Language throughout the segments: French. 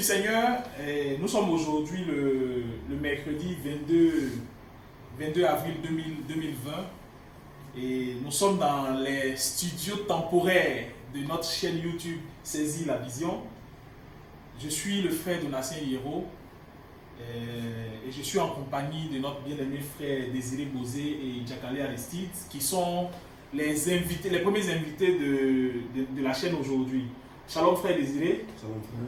du Seigneur, nous sommes aujourd'hui le mercredi 22 avril 2020 et nous sommes dans les studios temporaires de notre chaîne YouTube Saisis la Vision. Je suis le frère Donatien Hierro et je suis en compagnie de notre bien-aimé frère Désiré Bozé et Jakale Aristide qui sont les premiers invités de la chaîne aujourd'hui. Shalom frère Désiré. Shalom frère.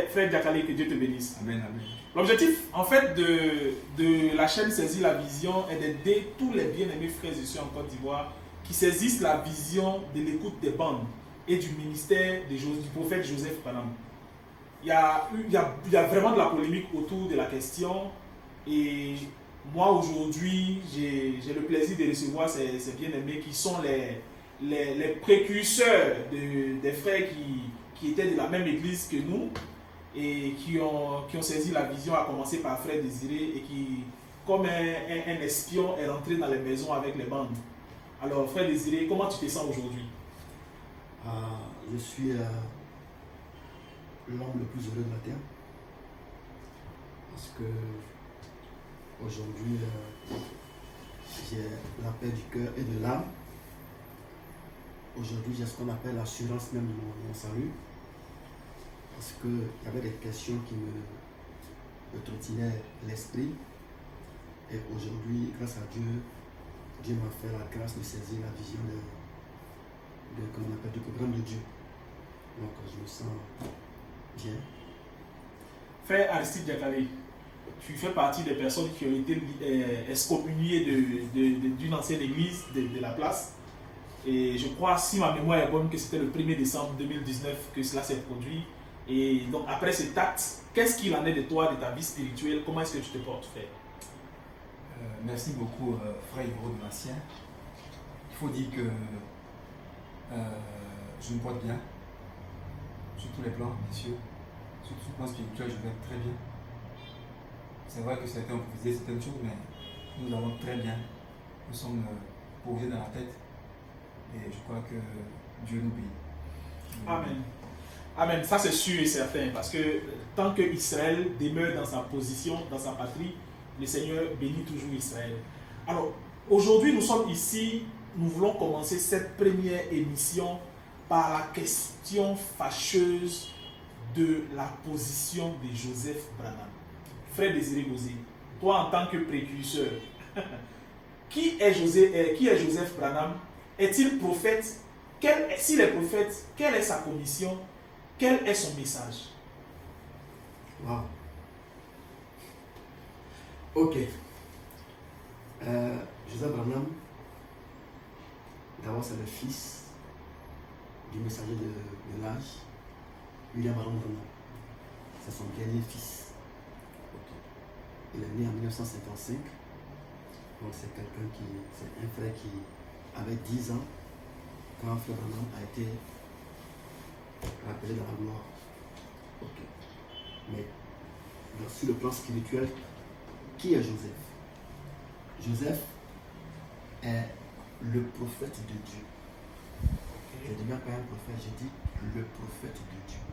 Frère Jakale, que Dieu te bénisse. Amen, amen. L'objectif en fait de la chaîne Saisis la Vision est d'aider tous les bien-aimés frères et sœurs en Côte d'Ivoire qui saisissent la vision de l'écoute des bandes et du ministère du prophète Joseph Branham. Il y a vraiment de la polémique autour de la question et moi aujourd'hui j'ai le plaisir de recevoir ces bien-aimés qui sont les précurseurs des frères qui étaient de la même église que nous et qui ont saisi la vision, à commencer par frère Désiré et qui, comme un espion, est rentré dans les maisons avec les bandes. Alors frère Désiré, comment tu te sens aujourd'hui? Je suis l'homme le plus heureux de la terre parce que aujourd'hui j'ai la paix du cœur et de l'âme. Aujourd'hui j'ai ce qu'on appelle l'assurance même de mon salut parce qu'il y avait des questions qui me trottinaient l'esprit et aujourd'hui grâce à Dieu, Dieu m'a fait la grâce de saisir la vision du programme de Dieu. Donc je me sens bien. Frère Aristide Jakale, tu fais partie des personnes qui ont été excommuniées d'une ancienne église de la place. Et je crois, si ma mémoire est bonne, que c'était le 1er décembre 2019 que cela s'est produit. Et donc après cet acte, qu'est-ce qu'il en est de toi, de ta vie spirituelle? Comment est-ce que tu te portes, frère? Merci beaucoup, frère Hierro Donatien. Il faut dire que je me porte bien, sur tous les plans, bien sûr. Sur le plan spirituel, je vais très bien. C'est vrai que certains ont proposé certaines choses, mais nous allons très bien. Nous sommes posés dans la tête et je crois que Dieu nous bénit. Amen. Amen, ça c'est sûr et certain, parce que tant que Israël demeure dans sa position, dans sa patrie, le Seigneur bénit toujours Israël. Alors, aujourd'hui nous sommes ici, nous voulons commencer cette première émission par la question fâcheuse de la position de Joseph Branham. Frère Désiré Bozé, toi en tant que précurseur, qui est Joseph Branham? Est-il prophète? S'il est prophète, quelle est sa commission? Quel est son message? Wow. Ok. Joseph Branham, d'abord c'est le fils du messager de l'âge, William Aaron Branham. C'est son dernier fils. Okay. Il est né en 1955. Donc c'est un frère qui avait 10 ans quand frère Branham a été rappelé dans la gloire. Ok. Mais sur le plan spirituel, qui est Joseph? Joseph est le prophète de Dieu. Je ne dis même pas un prophète, je dis le prophète de Dieu.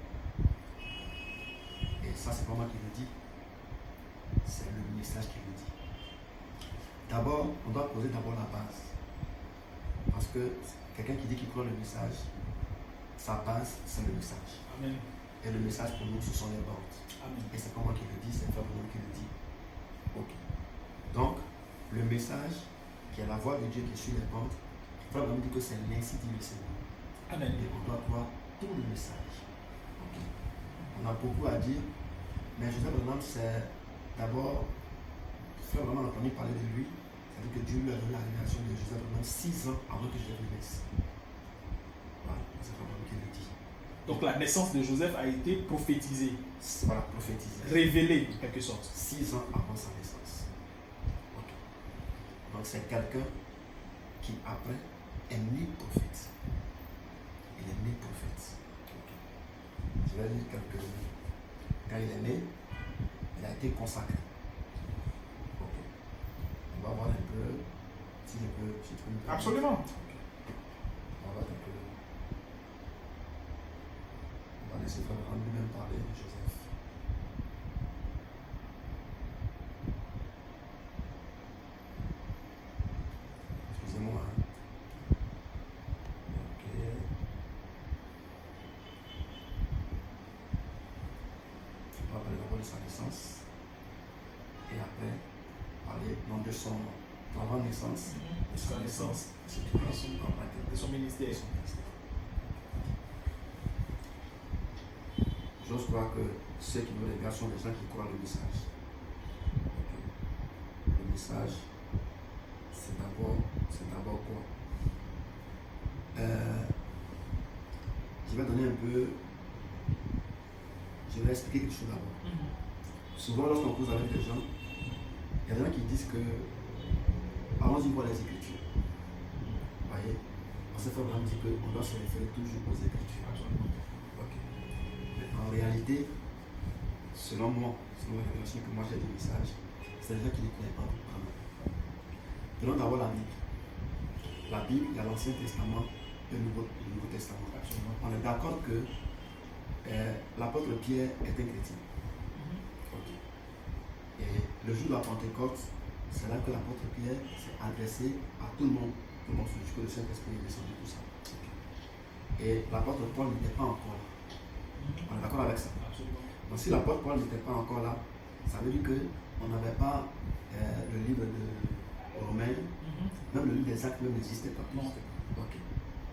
Et ça, c'est pas moi qui le dis, c'est le message qui le dit. D'abord, on doit poser d'abord la base. Parce que quelqu'un qui dit qu'il croit le message, sa base, c'est le message. Amen. Et le message pour nous, ce sont les bandes. Amen. Et c'est pas moi qui le dis, c'est vraiment moi qui le dit. Ok. Donc, le message, qui est la voix de Dieu qui est sur les bandes, il faut vraiment dire que c'est l'ainsi dit le Seigneur. Amen. Et on doit croire tout le message. Ok. On a beaucoup à dire, mais Joseph Branham, c'est d'abord, frère vraiment entendu parler de lui, c'est-à-dire que Dieu lui a donné la révélation de Joseph Branham 6 ans avant que Joseph naisse. Voilà, c'est vraiment qui le dit. Donc la naissance de Joseph a été prophétisée. Voilà, prophétisé. Révélée en quelque sorte. 6 ans avant sa naissance. Ok. Donc c'est quelqu'un qui après est né prophète. Il est né prophète. Okay. Je vais lire quelques mots. Quand il est né, il a été consacré. Ok. On va voir un peu si je peux. Absolument. Okay. On va voir un peu. On va laisser Frère lui-même parler de Joseph. va parler d'abord de sa naissance et après parler donc de son avant naissance, de sa naissance, de son ministère. J'ose croire que ceux qui nous regardent sont des gens qui croient le message. Le message, c'est d'abord quoi? Je vais donner un peu. Je vais expliquer quelque chose d'abord. Souvent, lorsqu'on cause avec des gens, il y a des gens qui disent que allons-y voir les Écritures. Vous voyez? On se fait vraiment dire qu'on doit se référer toujours aux Écritures. Okay. Mais en réalité, selon moi, selon la révélation que moi j'ai du message, c'est des gens qui ne connaissent pas vraiment. Prenons d'abord la Bible. La Bible, il y a l'Ancien Testament et le Nouveau Testament. Absolument. On est d'accord que l'apôtre Pierre est un chrétien. Okay. Et le jour de la Pentecôte, c'est là que l'apôtre Pierre s'est adressé à tout le monde. Tout le monde sous que le Saint-Esprit est descendu, tout ça. Okay. Et l'apôtre Paul n'était pas encore là. On est d'accord avec ça? Absolument. Donc si l'apôtre Paul n'était pas encore là, ça veut dire qu'on n'avait pas le livre de Romains, même le livre des Actes n'existait pas. Non. Okay.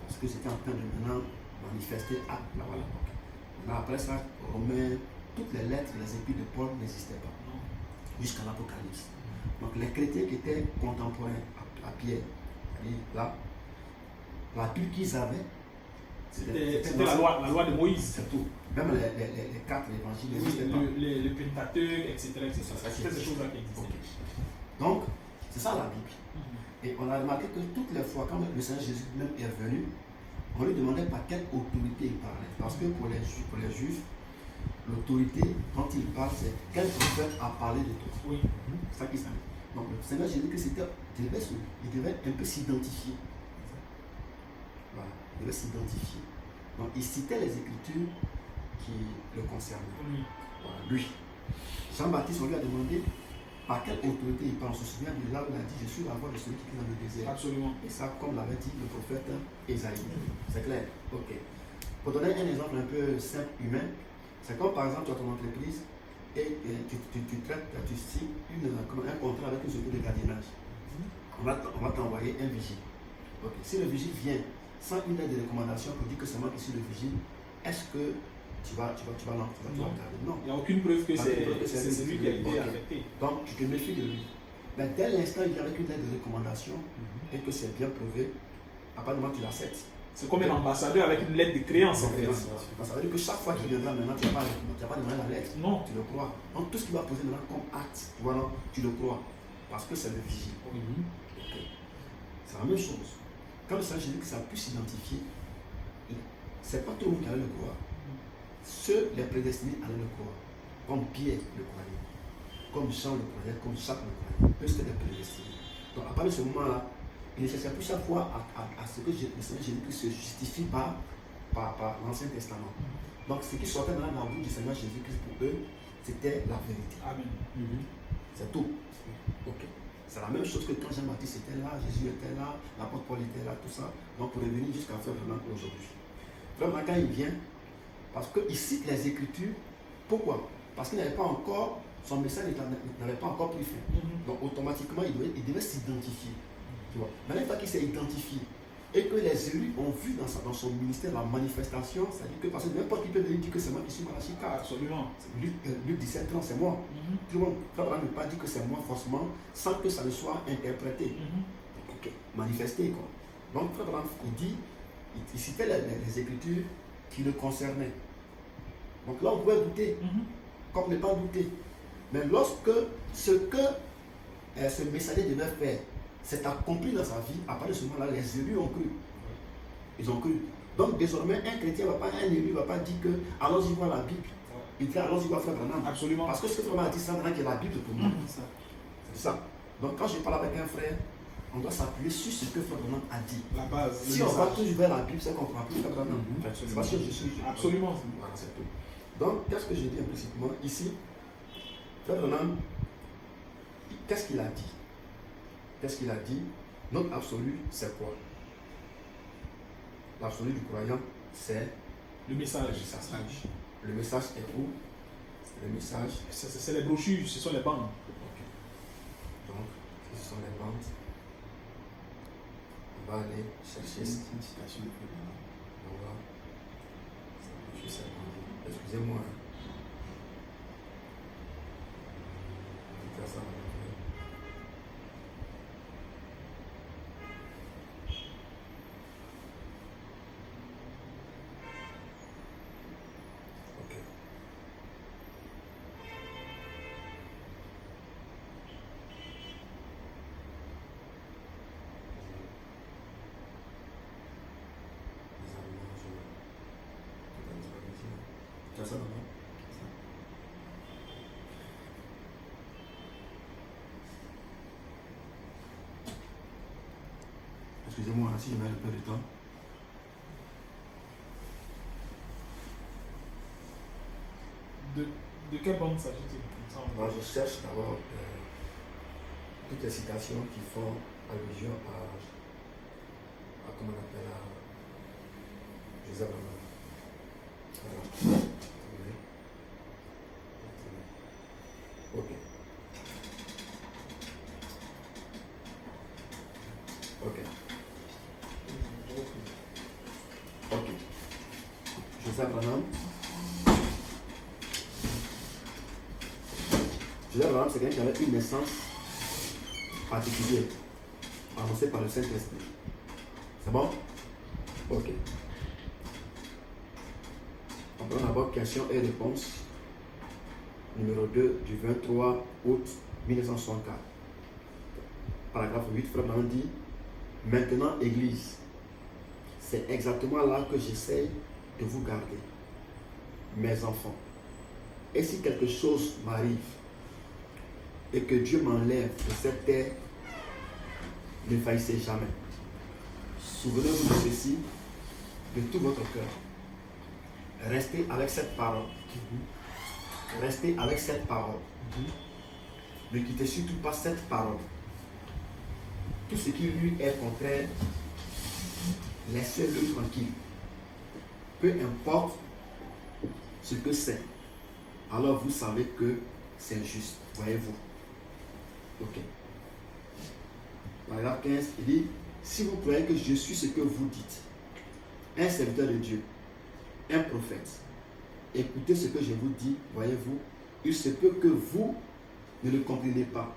Parce que c'était en train de maintenant manifester acte. Là, voilà. Maintenant, après ça, Romains, toutes les lettres, les épîtres de Paul n'existaient pas. Jusqu'à l'Apocalypse. Donc les chrétiens qui étaient contemporains à Pierre, là, la Bible qu'ils avaient, c'était la loi de Moïse. C'est tout. Même les 4 évangiles n'existaient pas. Le Pentateuque, etc. C'était ces choses-là qui existaient. Okay. Donc, c'est ça la Bible. Et on a remarqué que toutes les fois, quand le Seigneur Jésus même est venu, on lui demandait par quelle autorité il parlait. Parce que pour les Juifs, l'autorité dont il parle, c'est quel prophète a parlé de toi. Oui. C'est ça qui s'en est. Donc le Seigneur Jésus, il devait un peu s'identifier. Voilà, il devait s'identifier. Donc il citait les Écritures qui le concernaient. Oui. Voilà, lui. Jean-Baptiste, on lui a demandé par quelle autorité il parle. On se souvient de là où il a dit, je suis la voix de celui qui est dans le désert. Absolument. Et ça, comme l'avait dit le prophète Ésaïe. C'est clair? Ok. Pour donner un exemple un peu simple, humain, c'est comme par exemple tu as ton entreprise et tu signes un contrat avec une société de gardiennage. On va t'envoyer un vigile. Okay. Si le vigile vient sans une lettre de recommandation pour dire que c'est moi qui suis le vigile, est-ce que tu vas regarder? Non. Il n'y a aucune preuve que c'est lui qui a été affecté. Donc tu te méfies de lui. Mais dès l'instant où il vient avec une lettre de recommandation et que c'est bien prouvé, apparemment tu l'acceptes. C'est comme un ambassadeur avec une lettre de créance en fait. Ça veut dire que chaque fois qu'il viendra maintenant, tu n'as pas demandé la lettre. Non. Tu le crois. Donc tout ce qu'il va poser maintenant comme acte, voilà, tu le crois. Parce que c'est le vigile. Okay. C'est la même chose. Quand le Seigneur Jésus que ça puisse s'identifier, c'est pas tout le monde qui allait le croire. Ceux, les prédestinés, allaient le croire. Comme Pierre le croyait. Comme Jean le croyait, comme Jacques le croyait. Eux, c'était les prédestinés. Donc à partir de ce moment-là, il ne cherchait plus chaque fois à ce que le Seigneur Jésus-Christ se justifie par l'Ancien Testament. Donc ce qui sortait dans la bouche du Seigneur Jésus-Christ pour eux, c'était la vérité. Amen. C'est tout. Ok. C'est la même chose que quand Jean-Baptiste était là, Jésus était là, l'apôtre Paul était là, tout ça. Donc pour revenir jusqu'à faire vraiment aujourd'hui. Vraiment quand il vient, parce qu'il cite les Écritures, pourquoi? Parce qu'il n'avait pas encore, son message n'avait pas encore pris fin. Donc automatiquement, il devait s'identifier. Tu vois. Maintenant, une fois qu'il s'est identifié et que les élus ont vu dans son ministère la manifestation, c'est-à-dire que parce que n'importe qui peut venir dire que c'est moi qui suis Malachie 4. Absolument. Luc 17 ans, c'est moi. Tout le monde ne peut pas dire que c'est moi forcément sans que ça ne soit interprété. Ok, manifesté quoi. Donc, Frère Branham, il citait les Écritures qui le concernaient. Donc là, on pouvait douter, comme ne pas douter. Mais lorsque ce que ce messager devait faire s'est accompli dans sa vie, à partir de ce moment-là, les élus ont cru. Ils ont cru. Donc désormais, un chrétien, un élu ne va pas dire que allons-y voir la Bible. Il dit allons-y voir Frère Branham. Absolument. Parce que ce que Frère Branham a dit, c'est maintenant qu'il y a la Bible pour moi. C'est ça. Donc quand je parle avec un frère, on doit s'appuyer sur ce que Frère Branham a dit. La base. Si on va toujours vers la Bible, c'est qu'on ne comprend plus Frère Branham. C'est parce que je suis. Absolument. Voilà, c'est tout. Donc, qu'est-ce que je dis implicitement ici? Frère Branham, qu'est-ce qu'il a dit? Qu'est-ce qu'il a dit? Notre absolu, c'est quoi? L'absolu du croyant, c'est le message. Le message est où? Le message. C'est les brochures, ce sont les bandes. Ok. Donc, ce sont les bandes. On va aller chercher. C'est une citation de Frère Branham. On va. Je sais pas. Excusez-moi. Je vais faire ça. Ok. Tu as ça dans moi? Excusez-moi, si je mets un peu de temps. De quelle bande s'agit-il? Moi, je cherche d'abord toutes les citations qui font allusion à comment on appelle, à Joseph Branham. Voilà. Attendez. Ok. Ok. Ok. Joseph Branham. Joseph Branham, c'est quelqu'un qui avait une naissance particulière, annoncée par le Saint-Esprit. C'est bon? Ok. On prend d'abord question et réponse numéro 2 du 23 août 1964. Paragraphe 8, Frère Branham dit: maintenant, Église, c'est exactement là que j'essaie de vous garder, mes enfants. Et si quelque chose m'arrive et que Dieu m'enlève de cette terre, ne faillissez jamais. Souvenez-vous de ceci de tout votre cœur. Restez avec cette parole. Restez avec cette parole. Ne quittez surtout pas cette parole. Tout ce qui lui est contraire, laissez-le tranquille. Peu importe ce que c'est, alors vous savez que c'est juste. Voyez-vous? Ok. Paragraphe 15, il dit: si vous croyez que je suis ce que vous dites, un serviteur de Dieu, un prophète, écoutez ce que je vous dis, voyez-vous, il se peut que vous ne le compreniez pas.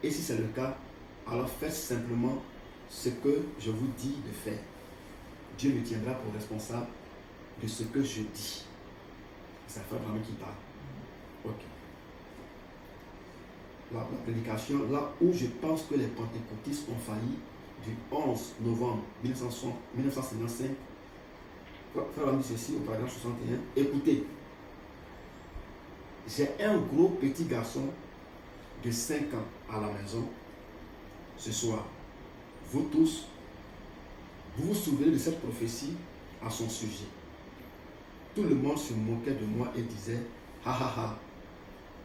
Et si c'est le cas, alors faites simplement ce que je vous dis de faire. Dieu me tiendra pour responsable de ce que je dis. C'est Frère Branham qui parle. Ok. La prédication, là où je pense que les pentecôtistes ont failli, du 11 novembre 1955, Frère Branham dit ceci au paragraphe 61. Écoutez, j'ai un gros petit garçon de 5 ans à la maison ce soir. Vous tous, vous vous souvenez de cette prophétie à son sujet. Tout le monde se moquait de moi et disait: ha ha ha,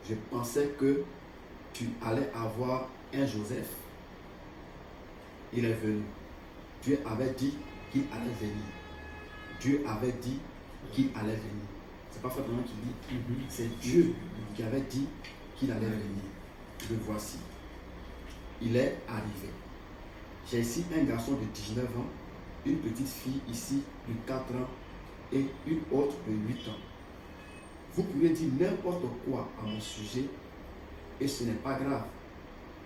je pensais que tu allais avoir un Joseph. Il est venu. Dieu avait dit qu'il allait venir. Dieu avait dit qu'il allait venir. C'est pas Frère Branham qui dit, c'est Dieu qui avait dit qu'il allait venir. Le voici. Il est arrivé. J'ai ici un garçon de 19 ans, une petite fille ici de 4 ans et une autre de 8 ans. Vous pouvez dire n'importe quoi à mon sujet et ce n'est pas grave.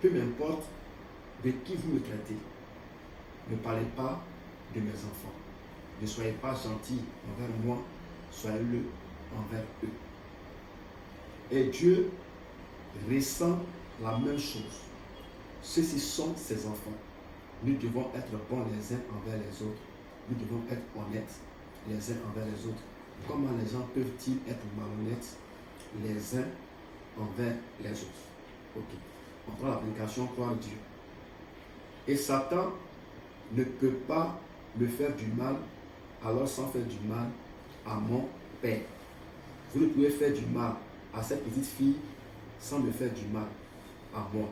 Peu m'importe de qui vous me traitez. Ne parlez pas de mes enfants. Ne soyez pas gentils envers moi, soyez-le envers eux. Et Dieu ressent la même chose. Ceux-ci sont ses enfants. Nous devons être bons les uns envers les autres. Nous devons être honnêtes les uns envers les autres. Comment les gens peuvent-ils être malhonnêtes les uns envers les autres? Ok. On prend l'application croire Dieu. Et Satan ne peut pas me faire du mal, alors sans faire du mal à mon Père. Vous ne pouvez faire du mal à cette petite fille sans me faire du mal à moi.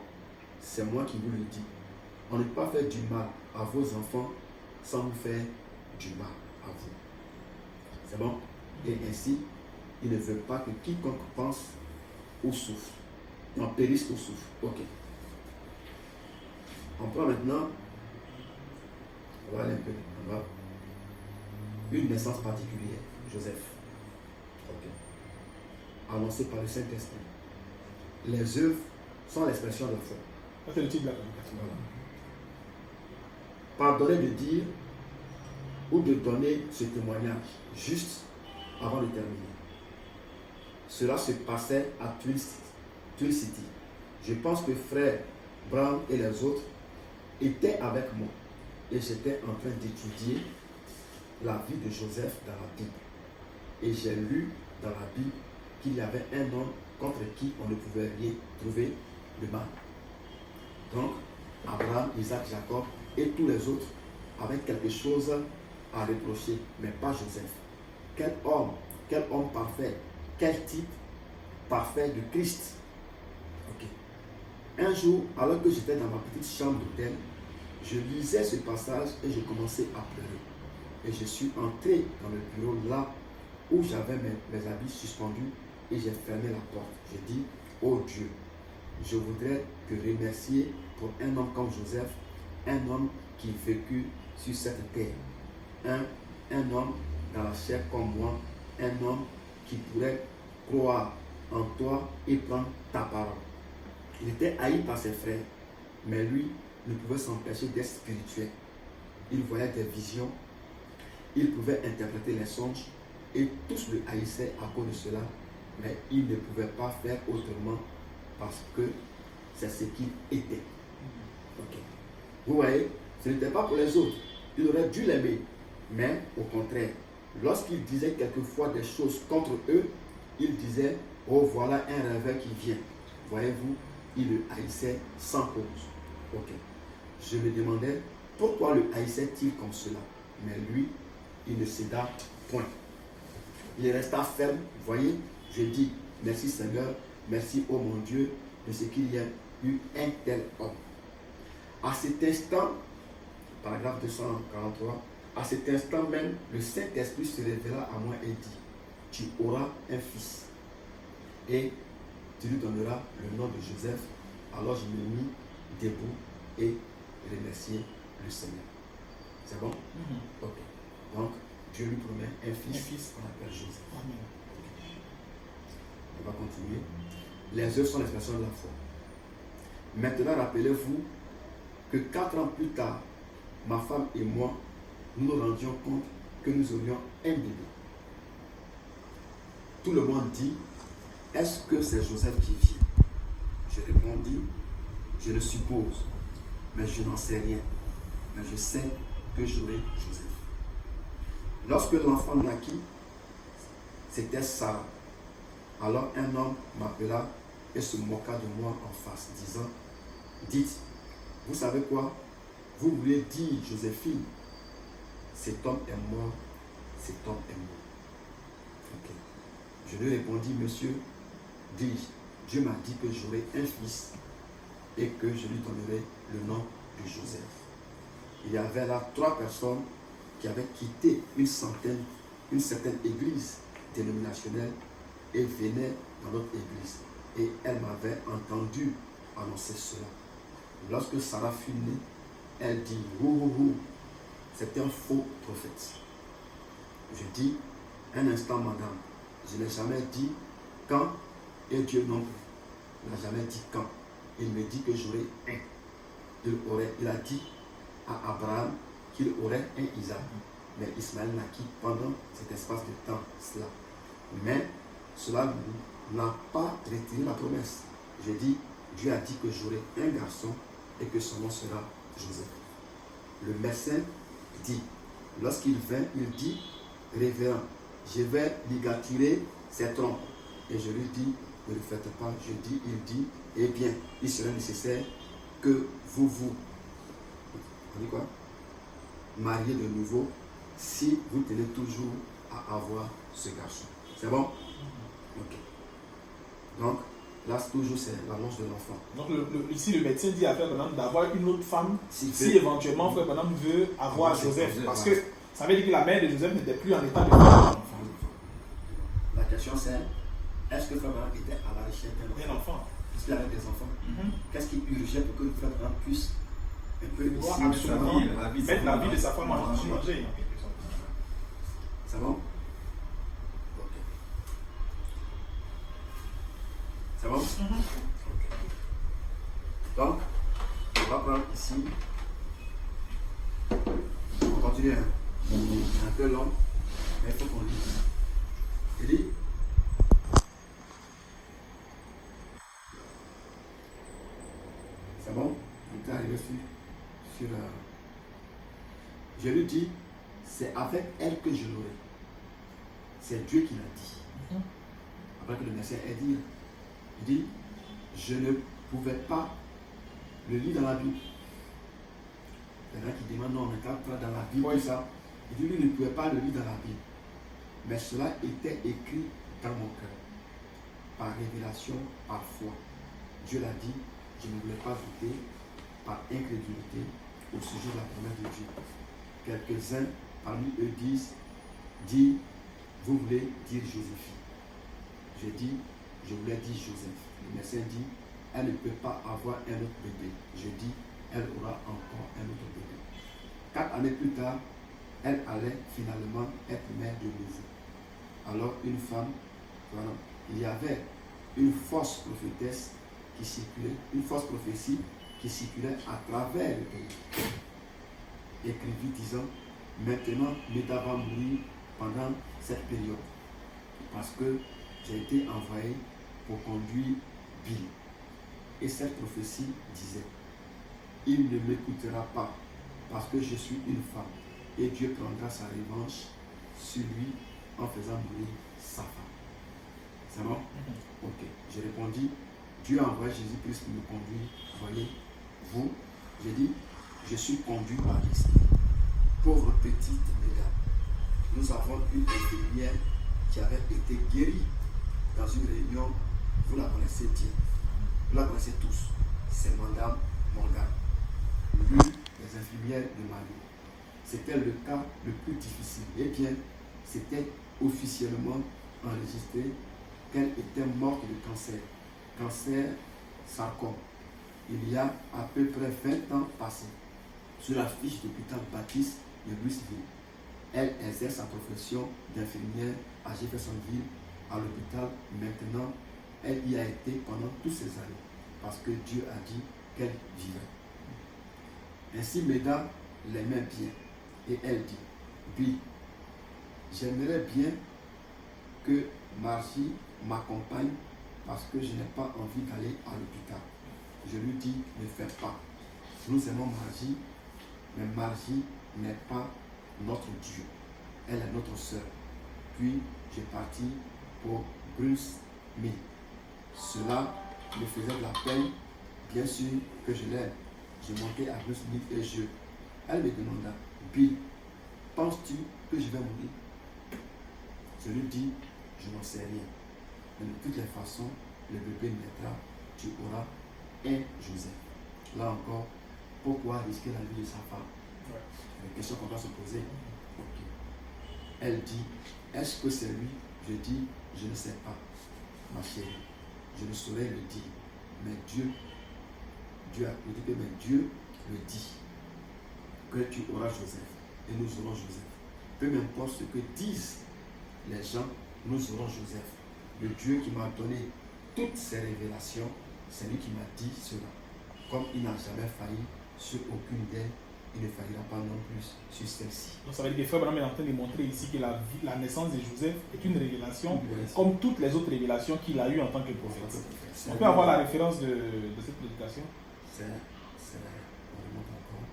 C'est moi qui vous le dis. On ne peut pas faire du mal à vos enfants sans vous faire du mal à vous. C'est bon? Et ainsi, il ne veut pas que quiconque pense ou souffre. Non, périsse ou souffre. Ok. On prend maintenant, on va aller un peu, on va, une naissance particulière, Joseph. Ok. Annoncé par le Saint-Esprit. Les œuvres sont l'expression de la foi. C'est le titre de la prédication. Voilà. Pardonnez de dire ou de donner ce témoignage juste avant de terminer. Cela se passait à Twin City. Je pense que frère Brown et les autres étaient avec moi et j'étais en train d'étudier la vie de Joseph dans la Bible. Et j'ai lu dans la Bible qu'il y avait un homme contre qui on ne pouvait rien trouver de mal. Donc, Abraham, Isaac, Jacob et tous les autres avaient quelque chose à reprocher, mais pas Joseph. Quel homme parfait, quel type parfait de Christ. Ok. Un jour, alors que j'étais dans ma petite chambre d'hôtel, je lisais ce passage et je commençais à pleurer. Et je suis entré dans le bureau là où j'avais mes habits suspendus et j'ai fermé la porte. J'ai dit, oh Dieu, je voudrais te remercier pour un homme comme Joseph, un homme qui vécut sur cette terre. Un homme dans la chair comme moi, un homme qui pourrait croire en toi et prendre ta parole. Il était haï par ses frères, mais lui ne pouvait s'empêcher d'être spirituel. Il voyait des visions, il pouvait interpréter les songes et tous le haïssaient à cause de cela, mais il ne pouvait pas faire autrement parce que c'est ce qu'il était. Okay. Vous voyez, ce n'était pas pour les autres. Il aurait dû l'aimer, mais au contraire, lorsqu'il disait quelquefois des choses contre eux, il disait, oh voilà un rêveur qui vient. Voyez-vous, il le haïssait sans cause. Ok. Je me demandais pourquoi le haïssait-il comme cela. Mais lui, il ne céda point. Il resta ferme. Voyez, je dis merci Seigneur, merci oh mon Dieu de ce qu'il y a eu un tel homme. À cet instant, paragraphe 243, à cet instant même, le Saint-Esprit se révéla à moi et dit, tu auras un fils et tu lui donneras le nom de Joseph. Alors je me mis debout et remerciai le Seigneur. C'est bon? Ok. Donc, Dieu lui promet un fils qu'on appelle Joseph. Amen. On va continuer. Les œuvres sont l'expression de la foi. Maintenant, rappelez-vous que 4 ans plus tard, ma femme et moi, nous nous rendions compte que nous aurions un bébé. Tout le monde dit, est-ce que c'est Joseph qui vient? Je répondis, je le suppose, mais je n'en sais rien. Mais je sais que j'aurai Joseph. Lorsque l'enfant naquit, c'était Sarah. Alors un homme m'appela et se moqua de moi en face, disant, dites, vous savez quoi? Vous voulez dire Joséphine, cet homme est mort, cet homme est mort. Okay. Je lui répondis, monsieur, dis-je, Dieu m'a dit que j'aurai un fils et que je lui donnerai le nom de Joseph. Il y avait là 3 personnes qui avaient quitté une certaine église dénominationnelle et venaient dans notre église. Et elles m'avaient entendu annoncer cela. Lorsque Sarah fut née, elle dit, c'était un faux prophète. Je dis, un instant madame, je n'ai jamais dit quand et Dieu non plus. Il n'a jamais dit quand. Il me dit que j'aurai un. Il a dit à Abraham qu'il aurait un Isaac. Mais Ismaël naquit pendant cet espace de temps cela. Mais cela n'a pas retiré la promesse. Je dis, Dieu a dit que j'aurai un garçon et que son nom sera Joseph. Le médecin dit, lorsqu'il vint, il dit, révérend, je vais ligaturer ses trompes. Et je lui dis, ne le faites pas. Il dit, eh bien, il serait nécessaire que vous on dit quoi? Mariez de nouveau si vous tenez toujours à avoir ce garçon. C'est bon? Ok. Donc, là, toujours, c'est l'annonce de l'enfant. Donc, ici, le médecin dit à Frère Branham d'avoir une autre femme si éventuellement Frère Branham veut avoir Joseph. Parce que ça veut dire que la mère de Joseph n'était plus en état de faire un enfant. La question, c'est Est-ce que Frère Branham était à la recherche Un enfant. Puisqu'il avait des enfants. Qu'est-ce qui urgeait pour que Frère Branham puisse un peu Voir essayer absolument vie, mettre la vie de sa femme en danger. C'est bon? Ok. C'est bon? Ok. Donc, on va prendre ici. On continue. Hein. C'est un peu long, mais il faut qu'on lise. Il dit c'est bon? On est arrivé sur je lui dis, c'est avec elle que je l'aurai. C'est Dieu qui l'a dit. Après que le Messie ait dit, il dit, je ne pouvais pas le lire dans la Bible. Il y en a qui demandent, non, mais quand dans la Bible, tout ça, il dit, lui ne pouvait pas le lire dans la Bible. Mais cela était écrit dans mon cœur, par révélation, par foi. Dieu l'a dit, je ne voulais pas douter par incrédulité au sujet de la promesse de Dieu. Quelques-uns parmi eux disent, vous voulez dire Joséphine. Je dis, je voulais dire Joseph. Le médecin dit, elle ne peut pas avoir un autre bébé. Je dis, elle aura encore un autre bébé. 4 années plus tard, elle allait finalement être mère de nouveau. Alors une femme, voilà, il y avait une fausse prophétesse qui circulait, une fausse prophétie qui circulait à travers le pays. Écrivit disant, maintenant Méda va mourir pendant cette période parce que j'ai été envoyé pour conduire Bill. Et cette prophétie disait, il ne m'écoutera pas parce que je suis une femme et Dieu prendra sa revanche sur lui en faisant mourir sa femme. C'est bon? Ok. J'ai répondu, Dieu a envoyé Jésus-Christ pour me conduire. Voyez, vous, j'ai dit, je suis conduit par l'Esprit. Pauvre petite Méda, nous avons une infirmière qui avait été guérie dans une réunion. Vous la connaissez bien. Vous la connaissez tous. C'est Madame Morgan, l'une des infirmières de Mali. C'était le cas le plus difficile. Eh bien, c'était officiellement enregistré qu'elle était morte de cancer. Cancer sarcome. Il y a à peu près 20 ans passés. Sur la fiche d'hôpital Baptiste de Louisville. Elle exerce sa profession d'infirmière à Jeffersonville, à l'hôpital. Maintenant, elle y a été pendant toutes ces années, parce que Dieu a dit qu'elle vivait. Ainsi, Méda l'aimait bien, et elle dit, Bill, j'aimerais bien que Margie m'accompagne parce que je n'ai pas envie d'aller à l'hôpital. Je lui dis, ne fais pas. Nous aimons Margie, mais Margie n'est pas notre Dieu. Elle est notre sœur. Puis, j'ai parti pour Bruce Mill. Cela me faisait de la peine. Bien sûr que je l'aime. Je montais à Bruce Mill et elle me demanda, Bill, penses-tu que je vais mourir? Je lui dis, je n'en sais rien. Mais de toutes les façons, le bébé naîtra, tu auras un Joseph. Là encore, pourquoi risquer la vie de sa femme? C'est une question qu'on doit se poser. Okay. Elle dit, est-ce que c'est lui? Je dis, je ne sais pas, ma chérie. Je ne saurais le dire. Mais Dieu le dit que tu auras Joseph et nous aurons Joseph. Peu m'importe ce que disent les gens, nous aurons Joseph. Le Dieu qui m'a donné toutes ces révélations, c'est lui qui m'a dit cela. Comme il n'a jamais failli sur aucune d'elles, il ne faillira pas non plus sur celle-ci. Donc ça veut dire que Frère Branham est en train de montrer ici que la naissance de Joseph est une révélation comme toutes les autres révélations qu'il a eues en tant que prophète. On peut avoir la référence de cette prédication? On remonte encore.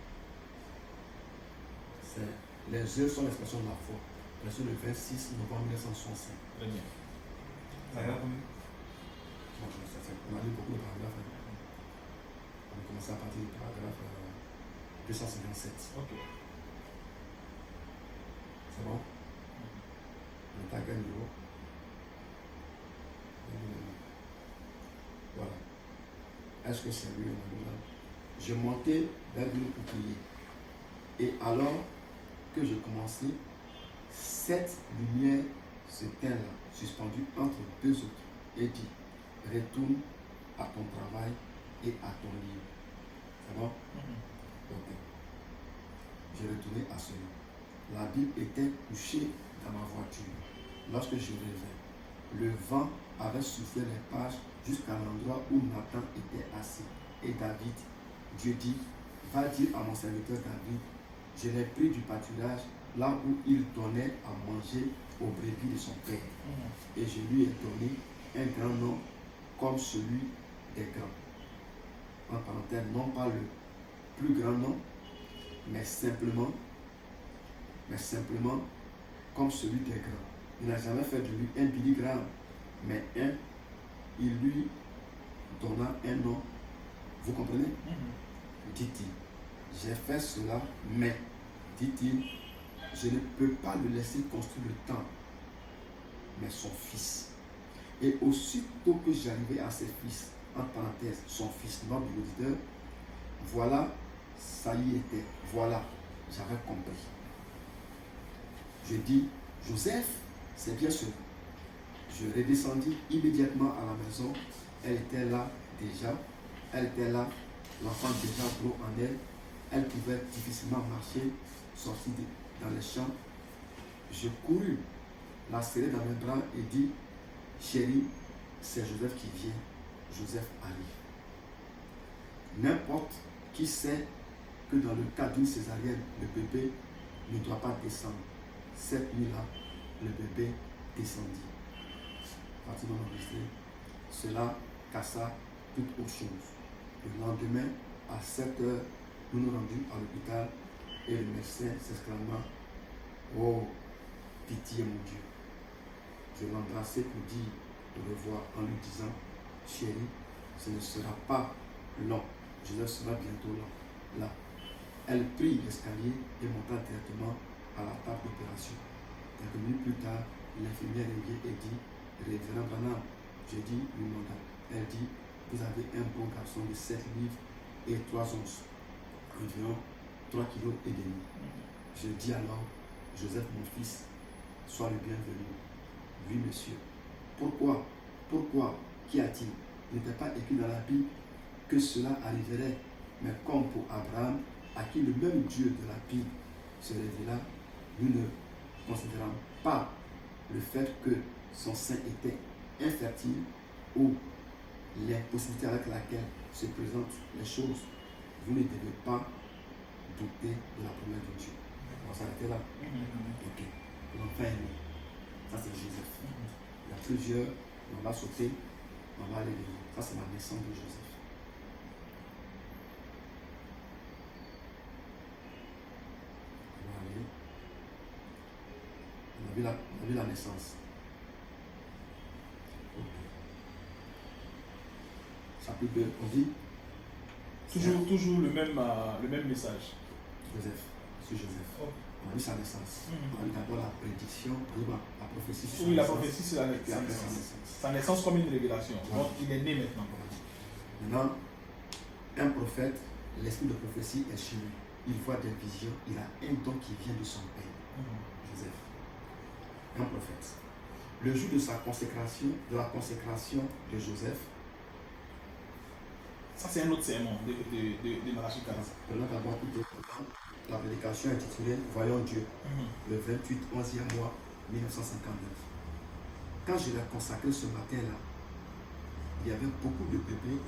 Les œuvres sont l'expression de la foi. Verset le 26 novembre 1965. Très bien. On a lu beaucoup de paragraphes. On a commencé à partir du paragraphe 257. Ok. C'est bon? On est à quel niveau? Voilà. Est-ce que c'est lui? Je montais vers lui pour prier. Et alors que je commençais, 7 lumières se tinrent là, suspendues entre 2 autres. et dit, retourne à ton travail et à ton lit. C'est bon? Ok. J'ai retourné à ce lit. La Bible était couchée dans ma voiture. Lorsque je revins, le vent avait soufflé les pages jusqu'à l'endroit où Nathan était assis. Et David, Dieu dit, va dire à mon serviteur David, je l'ai pris du pâturage là où il donnait à manger aux brebis de son père. Et je lui ai donné un grand nom comme celui des grands. En parenthèse, non pas le plus grand nom, mais simplement comme celui des grands. Il n'a jamais fait de lui un Billy Graham, mais il lui donna un nom. Vous comprenez? Dit-il, j'ai fait cela, mais, dit-il, je ne peux pas le laisser construire le temple, mais son fils. Et aussitôt que j'arrivais à ses fils, en parenthèse, son fils, noble de l'auditeur, voilà, ça y était, voilà, j'avais compris. Je dis, Joseph, c'est bien sûr. Je redescendis immédiatement à la maison. Elle était là déjà. Elle était là, l'enfant déjà gros en elle. Elle pouvait difficilement marcher, sortir dans les champs. Je courus, la serrai dans mes bras et dis, chérie, c'est Joseph qui vient. Joseph arrive. N'importe qui sait que dans le cas d'une césarienne, le bébé ne doit pas descendre. Cette nuit-là, le bébé descendit. Pratiquement enregistré. Cela cassa toute autre chose. Le lendemain, à 7 heures, nous nous rendîmes à l'hôpital et le médecin s'exclama, oh, pitié mon Dieu. Je l'embrassai pour dire au revoir en lui disant, chérie, ce ne sera pas long. Joseph sera bientôt là. Elle prit l'escalier et monta directement à la table d'opération. Quelques minutes plus tard, l'infirmière revient et dit, Révérend Branham, je dis, lui madame. Elle dit, vous avez un beau garçon de 7 livres et 3 onces, environ 3 kilos et demi. Je dis alors, Joseph, mon fils, sois le bienvenu. Oui, monsieur. Pourquoi? Qu'y a-t-il? Il n'était pas écrit dans la Bible que cela arriverait, mais comme pour Abraham, à qui le même Dieu de la Bible se révéla, nous ne considérons pas le fait que son sein était infertile ou les possibilités avec laquelle se présentent les choses. Vous ne devez pas douter de la promesse de Dieu. On va s'arrêter là. Ok. L'enfant est né. Ça c'est Joseph. Il y a plusieurs. On va sauter. On va aller vivre. Ça c'est la naissance de Joseph. On a vu la naissance. Chapitre 2, on dit toujours le même message. Joseph, sur Joseph. Oh. On a vu sa naissance. On a vu d'abord la prédiction, la prophétie sur oui, la prophétie sur la naissance. naissance. Sa naissance comme une révélation. Donc il est né maintenant. Maintenant, un prophète, l'esprit de prophétie est chez lui. Il voit des visions, il a un don qui vient de son père, Joseph. Un prophète. Le jour de sa consécration, de la consécration de Joseph, ça c'est un autre sermon de Malachi 40. Prenons d'abord tout le temps. La prédication est intitulée Voyons Dieu, le 28 11e mois 1959. Quand je l'ai consacré ce matin-là, il y avait beaucoup de bébés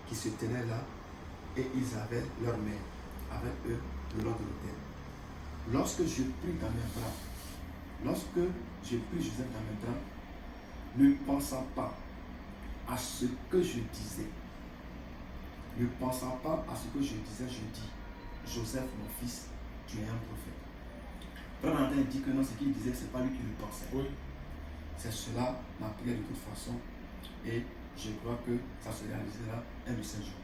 qui se tenaient là et ils avaient leur mère avec eux le long de l'autel. Lorsque je pris dans mes bras, lorsque j'ai pris Joseph dans mes bras, ne pensant pas à ce que je disais, ne pensant pas à ce que je disais, je dis, Joseph, mon fils, tu es un prophète. Valentin dit que non, ce qu'il disait, ce n'est pas lui qui le pensait. Oui. C'est cela ma prière de toute façon. Et je crois que ça se réalisera un de ces jours.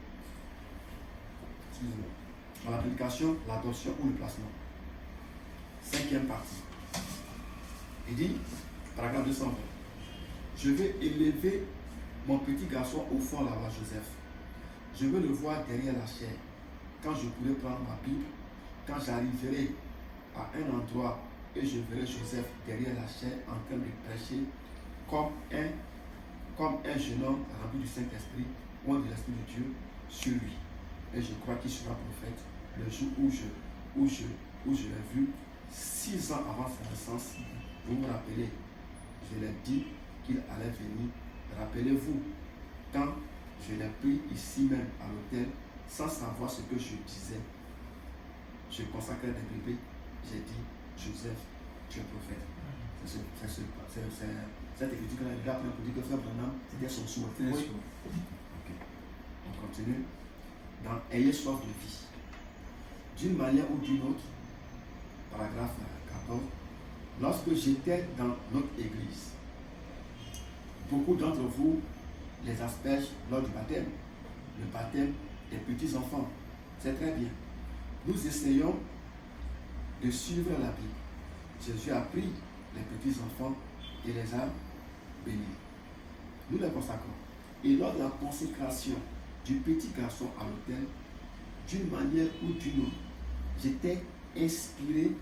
Excusez-moi. Dans la prédication, l'adoption ou le placement. 5e partie. Il dit, paragraphe 220. Je vais élever mon petit garçon au fond là-bas, Joseph. Je veux le voir derrière la chair. Quand je pourrai prendre ma Bible, quand j'arriverai à un endroit et je verrai Joseph derrière la chair en train de prêcher comme un comme un jeune homme rempli du Saint-Esprit ou de l'Esprit de Dieu sur lui. Et je crois qu'il sera prophète le jour où je l'ai vu 6 ans avant sa naissance. Vous vous rappelez, je l'ai dit qu'il allait venir. Rappelez-vous, quand je l'ai pris ici même à l'hôtel, sans savoir ce que je disais, je consacrais des bébés, j'ai dit, Joseph, tu es prophète. Cette écriture qu'on a déjà appris pour dire que Frère Branham, c'était son souhait. Oui. Okay. On continue. Dans Ayez soif de vie. D'une manière ou d'une autre, paragraphe 14, lorsque j'étais dans notre église, beaucoup d'entre vous les aspergent lors du baptême. Le baptême des petits enfants. C'est très bien. Nous essayons de suivre la Bible. Jésus a pris les petits enfants et les a bénis. Nous les consacrons. Et lors de la consécration du petit garçon à l'autel, d'une manière ou d'une autre, j'étais inspiré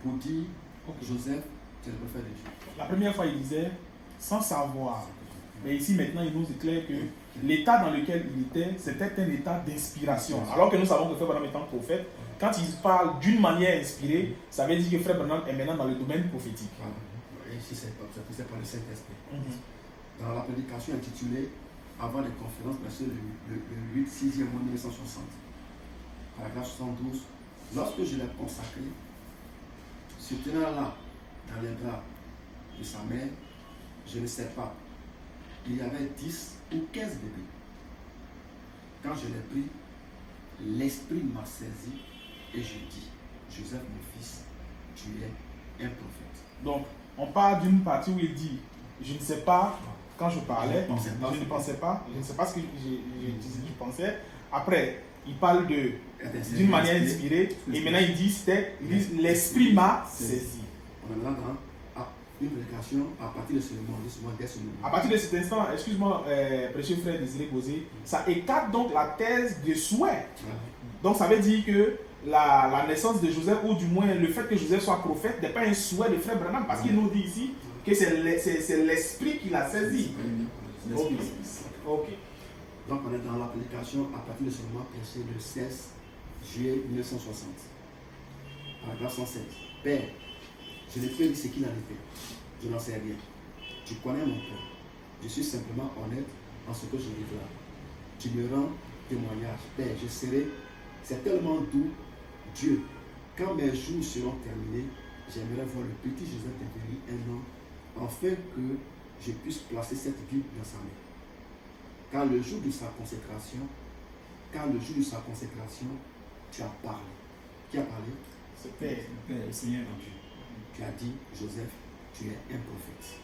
pour dire Joseph, tu es le prophète de Dieu. La première fois, il disait sans savoir. Mais ici, maintenant, il nous éclaire que l'état dans lequel il était, c'était un état d'inspiration. Alors que nous savons que Frère Branham étant prophète, quand il parle d'une manière inspirée, ça veut dire que Frère Branham est maintenant dans le domaine prophétique. Voilà. Et ici, c'est poussé par le Saint-Esprit. Dans la prédication intitulée Avant les conférences, le 8-6e mois 1960, paragraphe 72, lorsque je l'ai consacré, se tenant là, dans les bras de sa mère, je ne sais pas, il y avait 10 ou 15 bébés. Quand je l'ai pris, l'esprit m'a saisi et je dis, Joseph, mon fils, tu es un prophète. Donc, on parle d'une partie où il dit, je ne sais pas, quand je parlais, je ne pensais pas, je ne sais pas ce que je pensais. Après, il parle d'une manière inspirée, et maintenant il dit, c'était l'esprit m'a saisi. On est maintenant dans une prédication à partir de ce moment, dès ce moment. À partir de cet instant, excuse-moi, prêcheur frère Désiré Gauzé, ça écarte donc la thèse de souhait. Donc ça veut dire que la naissance de Joseph, ou du moins le fait que Joseph soit prophète, n'est pas un souhait de frère Branham, parce qu'il nous dit ici que c'est l'esprit qui l'a saisi. Ok. Donc on est dans l'application à partir de ce moment prêché le 16 juillet 1960. Paragraphe 107. Père, je ne peux dire ce qu'il en était. Je n'en sais rien. Tu connais mon cœur. Je suis simplement honnête en ce que je déclare. Tu me rends témoignage. Père, je serai. C'est tellement doux, Dieu. Quand mes jours seront terminés, j'aimerais voir le petit Joseph devenir un homme, afin que je puisse placer cette Bible dans sa main. Car le jour de sa consécration, tu as parlé. Qui a parlé? C'était le Seigneur. Tu as dit, Joseph, tu es un prophète.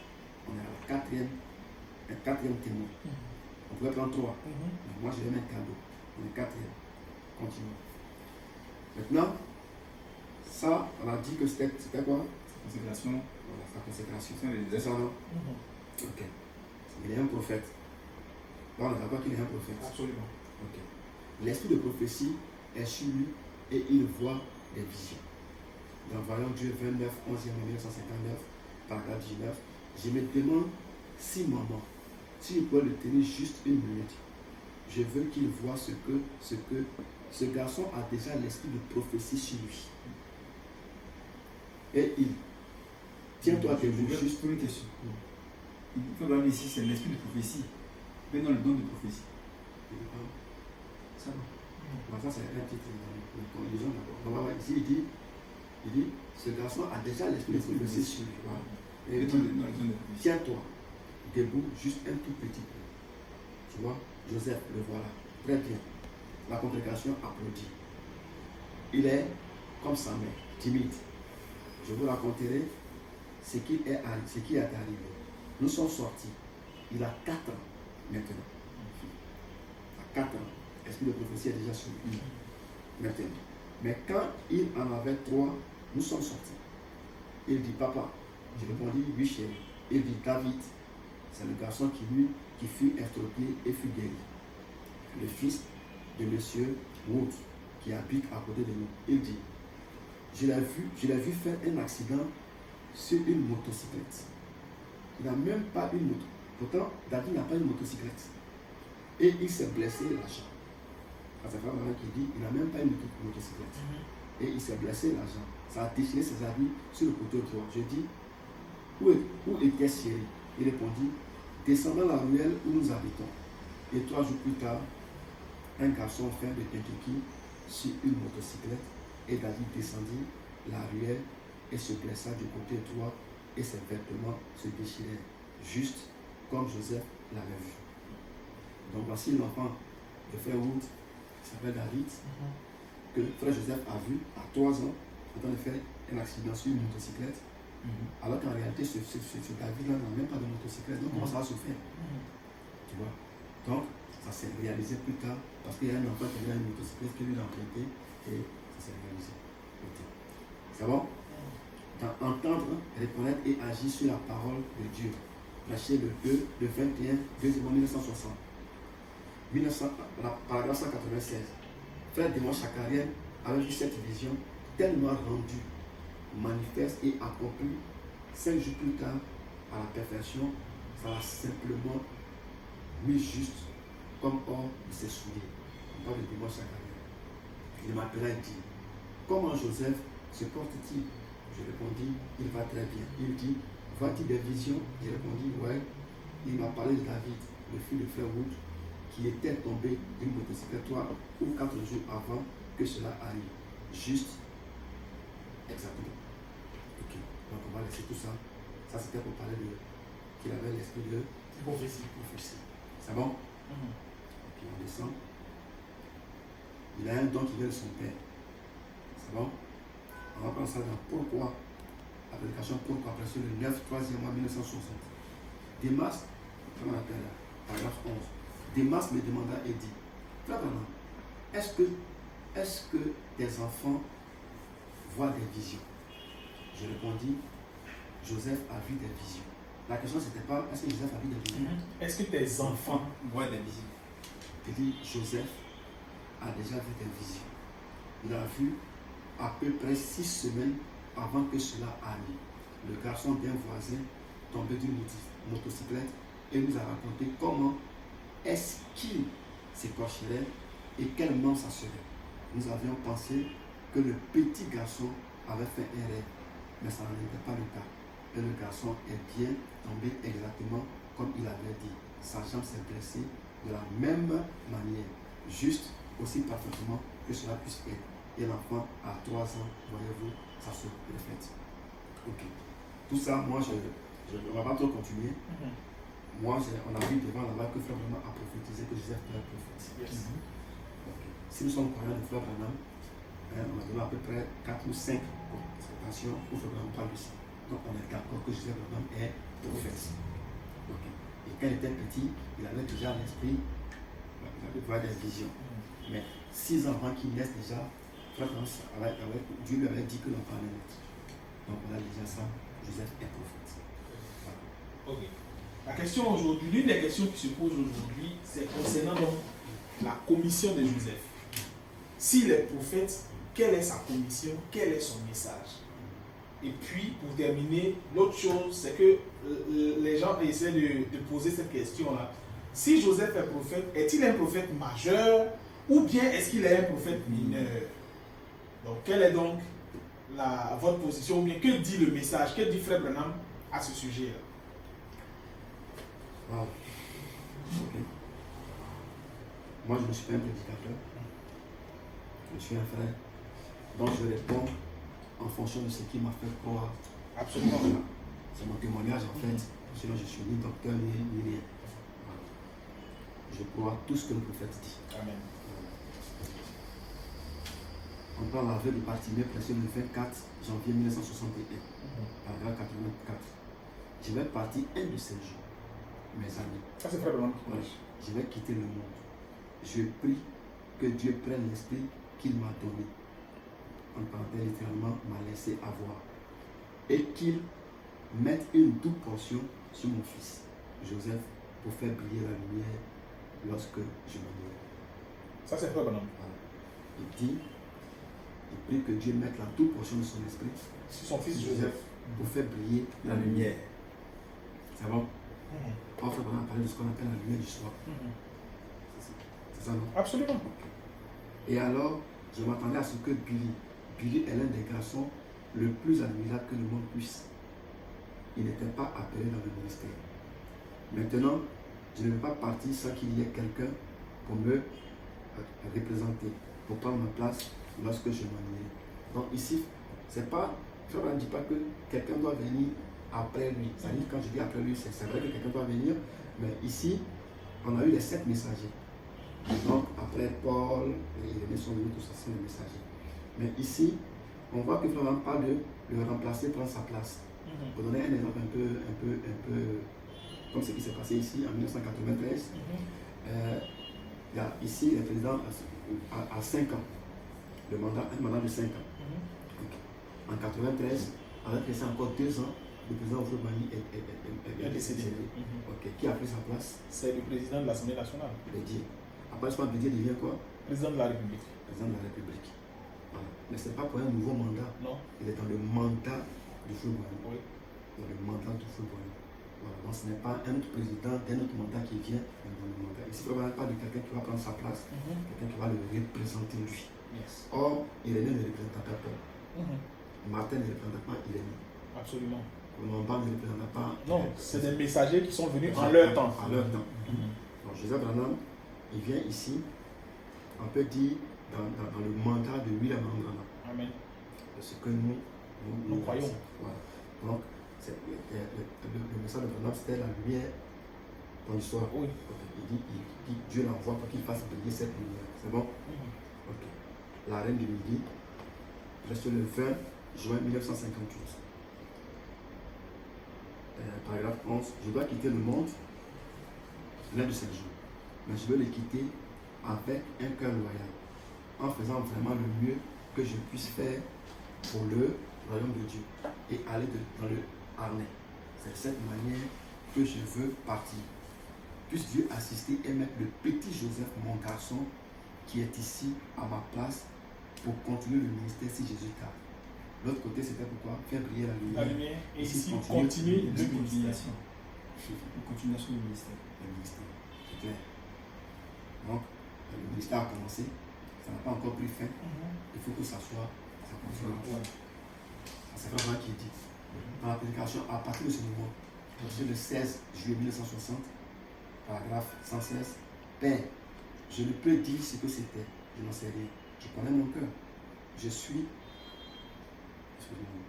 On est à la quatrième témoin. On pourrait prendre 3. Moi, je vais mettre cadeau. On est 4e. Continue. Maintenant, ça, on a dit que c'était quoi? Sa consécration. Voilà, sa consécration. C'est ça, non? Ok. Il est un prophète. Là, on est d'accord qu'il est un prophète. Absolument. Ok. L'esprit de prophétie est sur lui et il voit des visions. Dans Voyons Dieu 29, 11e 1959, paragraphe 19, je me demande si maman, si je peux le tenir juste une minute, je veux qu'il voit ce que ce garçon a déjà l'esprit de prophétie sur lui. Et il, tiens-toi à je juste pour une question. Il faut voir ici, c'est l'esprit de prophétie. Maintenant, le don de prophétie. Ça va. Ça, c'est un titre dans les gens d'accord. Ici, il dit, ce garçon a déjà l'esprit de prophétie sur lui. Et il dit, tiens-toi debout juste un tout petit peu. Tu vois, Joseph, le voilà. Très bien. La congrégation applaudit. Il est comme sa mère, timide. Je vous raconterai ce qui est arrivé. Nous sommes sortis. Il a 4 ans maintenant. À 4 ans. L'esprit de prophétie est déjà sur lui. Maintenant. Mais quand il en avait 3, nous sommes sortis. Il dit, papa. Je répondis, oui chérie. Il dit, David. C'est le garçon qui fut estropié et fut guéri. Le fils de monsieur Wood, qui habite à côté de nous. Il dit, je l'ai vu faire un accident sur une motocyclette. Il n'a même pas une moto. Pourtant, David n'a pas une motocyclette. Et il s'est blessé la jambe. C'est frère Branham qui dit il n'a même pas une motocyclette. Et il s'est blessé la jambe. Ça a déchiré ses habits sur le côté droit. Je dis, où était Chéri? Il répondit, descendant la ruelle où nous habitons. Et 3 jours plus tard, un garçon fin de Kentucky sur une motocyclette. Et David descendit la ruelle et se blessa du côté droit et ses vêtements se déchirèrent, juste comme Joseph l'avait vu. Donc voici l'enfant de frère Wood, qui s'appelle David, que frère Joseph a vu à 3 ans en train de faire un accident sur une motocyclette, alors qu'en réalité ce David-là n'a même pas de motocyclette, donc comment ça va se faire? Tu vois? Donc ça s'est réalisé plus tard parce qu'il y a un enfant qui a une motocyclette qui lui a emprunté et ça s'est réalisé. Okay. C'est bon? Dans entendre, reconnaître et agir sur la parole de Dieu. Prêché le 21 1960. Paragraphe 196. Frère Démon Chakarian avait vu cette vision tellement rendue, manifeste et accomplie 5 jours plus tard à la perfection, ça l'a simplement mis juste comme hors de ses souliers. On parle de Démon Chakarian. Il m'appela et dit, comment Joseph se porte-t-il? Je répondis, il va très bien. Il dit, vois-tu des visions? J'ai répondu, ouais. Il m'a parlé de David, le fils de frère Wood, qui était tombé d'une motocyclette 3 ou 4 jours avant que cela arrive. Juste, exactement. Ok, donc on va laisser tout ça. Ça c'était pour parler de qu'il avait l'esprit de prophétie. C'est bon? Et puis on descend. Il a un don qui vient de son père. C'est bon? On va prendre ça dans Pourquoi, la prédication Pourquoi, après le 9, 3e mois 1960. Démas, comment on appelle là, paragraphe 11. Démas me demanda et dit, frère Branham, est-ce que tes enfants voient des visions? Je répondis, Joseph a vu des visions. La question c'était pas, est-ce que Joseph a vu des visions? Est-ce que tes enfants voient des visions? Il dit, Joseph a déjà vu des visions. Il a vu à peu près 6 semaines avant que cela arrive. Le garçon d'un voisin tombé d'une motocyclette et nous a raconté comment est-ce qu'il s'écorcherait et quel nom ça serait. Nous avions pensé que le petit garçon avait fait un rêve, mais ça n'était pas le cas. Et le garçon est bien tombé exactement comme il avait dit. Sa jambe s'est blessée de la même manière, juste aussi parfaitement que cela puisse être. Et l'enfant à 3 ans, voyez-vous, ça se répète. Ok. Tout ça, moi, on ne va pas trop continuer. Moi, on a vu devant là-bas que Frère Branham a prophétisé que Joseph pourrait prophétiser. Okay. Si nous sommes croyants de Frère Branham, on a donné à peu près 4 ou 5 présentations où Frère Branham parle de ça. Donc, on est d'accord que Joseph Branham est prophète. Okay. Et quand il était petit, il avait déjà l'esprit, il avait voir des visions. Mais 6 enfants qui naissent déjà, Dieu lui avait dit que l'on parlait naître. Donc on a déjà ça, Joseph est prophète. Voilà. Ok. La question aujourd'hui, l'une des questions qui se pose aujourd'hui, c'est concernant donc la commission de Joseph. S'il est prophète, quelle est sa commission, quel est son message? Et puis, pour terminer, l'autre chose, c'est que les gens essaient de poser cette question-là. Si Joseph est prophète, est-il un prophète majeur ou bien est-ce qu'il est un prophète mineur? Donc, quelle est donc votre position, ou bien que dit le message, que dit Frère Branham à ce sujet-là? Wow. Ok. Moi, je ne suis pas un prédicateur. Je suis un frère. Donc, je réponds en fonction de ce qui m'a fait croire. Absolument. Voilà. C'est mon témoignage, en fait. Sinon, je ne suis ni docteur, ni rien. Voilà. Je crois tout ce que le prophète dit. Amen. On parle avec le Bartimée prêché le 24 janvier 1961, paragraphe 84. Je vais partir un de ces jours, mes amis. Ça, c'est Frère Branham. Je vais quitter le monde. Je prie que Dieu prenne l'esprit qu'il m'a donné. En parenthèse, littéralement, m'a laissé avoir. Et qu'il mette une double portion sur mon fils, Joseph, pour faire briller la lumière lorsque je m'en irai. Ça, c'est Frère Branham. Voilà. Il dit, il prie que Dieu mette la double portion de son esprit sur son fils Joseph pour faire briller la lumière. C'est bon? Or, frère Branham a parlé de ce qu'on appelle la lumière du soir. C'est ça, non? Absolument. Et alors, je m'attendais à ce que Billy est l'un des garçons le plus admirable que le monde puisse. Il n'était pas appelé dans le ministère. Maintenant, je ne vais pas partir sans qu'il y ait quelqu'un pour me représenter, pour prendre ma place lorsque je m'ennuie. Donc ici, c'est pas, je ne dis pas que quelqu'un doit venir après lui. C'est-à-dire, quand je dis après lui, c'est vrai que quelqu'un doit venir, mais ici, on a eu les 7 messagers. Donc, après Paul, et les sont venus, tout ça, c'est les messagers. Mais ici, on voit que vraiment pas de le remplacer, prendre sa place. Pour donner un exemple un peu comme ce qui s'est passé ici en 1993, il y a ici le président à 5 ans, un mandat de 5 ans. En 1993, avec resté encore 2 ans, le président Oufoué-Boigny est décédé. Qui a pris sa place? C'est le président de l'Assemblée nationale. Bédier. Après, je crois que Bédier devient quoi? Président de la République. Président de la République. Voilà. Mais ce n'est pas pour un nouveau mandat. Non. Il est dans le mandat du Oufoué-Boigny. Oui. Dans le mandat du Oufoué-Boigny. Voilà. Donc ce n'est pas un autre président d'un autre mandat qui vient dans le mandat. Ici, il ne parle pas de quelqu'un qui va prendre sa place, quelqu'un qui va le représenter lui. Yes. Or, Irénée ne représente pas Paul. Martin ne représente pas Irénée. Absolument. Colomban ne représente pas. Non, c'est des messagers qui sont venus en leur temps. En leur temps. Donc Joseph Branham, il vient ici, on peut dire, dans le mandat de William Branham. Amen. C'est ce que nous croyons. Voilà. Donc, le message de Branham, c'était la lumière dans l'histoire. Oui. Il dit Dieu l'envoie pour qu'il fasse briller cette lumière. C'est bon? Ok. La reine du midi, reste le 20 juin 1958. Paragraphe 11. Je dois quitter le monde l'un de ces jours, mais je veux le quitter avec un cœur loyal, en faisant vraiment le mieux que je puisse faire pour le royaume de Dieu et aller dans le harnais. C'est de cette manière que je veux partir. Puisse Dieu assister et mettre le petit Joseph, mon garçon, qui est ici à ma place pour continuer le ministère si Jésus tarde. L'autre côté, c'était pourquoi faire briller la lumière. La lumière, et ici, Une continuer le ministère. continuation du ministère. Le ministère, c'est clair. Donc, le ministère a commencé, ça n'a pas encore pris fin. Il faut que ça continue. C'est vraiment qui dit. Dans la prédication, à partir de ce moment, le 16 juillet 1960, paragraphe 116, Père, je ne peux dire ce que c'était, je n'en sais rien. Je connais mon cœur. Je suis. Excusez-moi.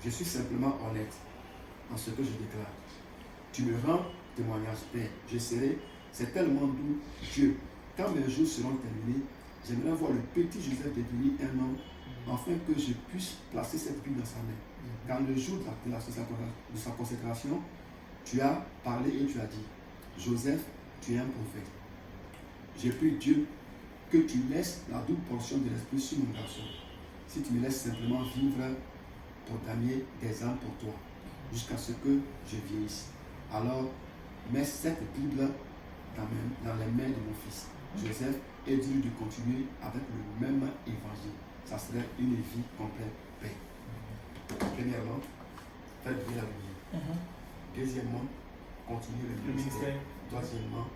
Je suis simplement honnête dans ce que je déclare. Tu me rends témoignage, Père. Je serai, c'est tellement doux, Dieu. Quand mes jours seront terminés, j'aimerais voir le petit Joseph devenir un homme, afin que je puisse placer cette Bible dans sa main. Quand le jour de sa consécration, tu as parlé et tu as dit, Joseph, tu es un prophète. J'ai pris Dieu que tu laisses la double portion de l'esprit sur mon garçon. Si tu me laisses simplement vivre pour gagner des âmes pour toi, jusqu'à ce que je vieillisse. Alors, mets cette Bible dans les mains de mon fils, Joseph, et dis-lui de continuer avec le même évangile. Ça serait une vie complète paix. Premièrement, faire briller la lumière. Deuxièmement, continuer le ministère. Troisièmement,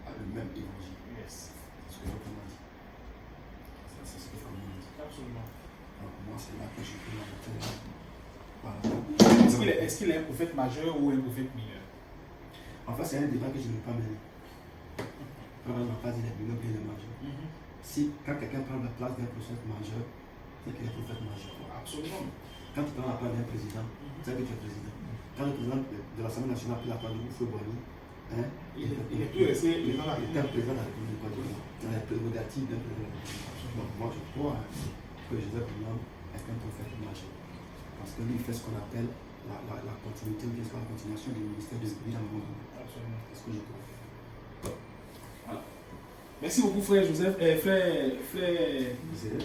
le même évangile. Yes. C'est ce que l'autre m'a dit. C'est ce que l'autre m'a dit. Absolument. Donc, moi, c'est là que je peux m'arrêter. Voilà. Est-ce qu'il est un prophète majeur ou un prophète mineur? En fait, c'est un débat que je ne veux pas mener. Quand on n'a pas dit les mineurs bien les majeurs. Si, quand quelqu'un prend la place d'un prophète majeur, c'est qu'il est prophète majeur. Absolument. Quand tu prends la place d'un président, c'est que tu es président. Quand le président de l'Assemblée nationale a pris la place de Oufoué-Boigny, il est plus resté président de la République. Il était président de la République de Côte d'Ivoire. Dans les prérogatives d'un président de la République. Donc moi je crois que Joseph Branham est un prophète majeur. Parce que lui il fait ce qu'on appelle la continuité, ou bien la continuation du ministère de William Branham. Absolument. C'est ce que je crois. Voilà. Merci beaucoup frère Joseph, frère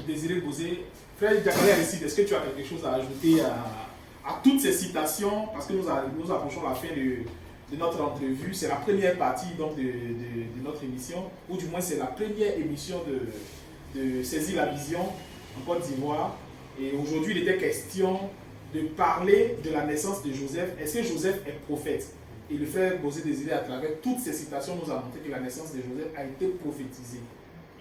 Désiré Bosé. Frère Diakale Aristide, est-ce que tu as quelque chose à ajouter à toutes ces citations? Parce que nous approchons la fin de notre entrevue. C'est la première partie donc, de notre émission, ou du moins c'est la première émission de Saisir la vision en Côte d'Ivoire. Et aujourd'hui, il était question de parler de la naissance de Joseph. Est-ce que Joseph est prophète? Et le frère Bosé Désiré, à travers toutes ces citations, nous a montré que la naissance de Joseph a été prophétisée.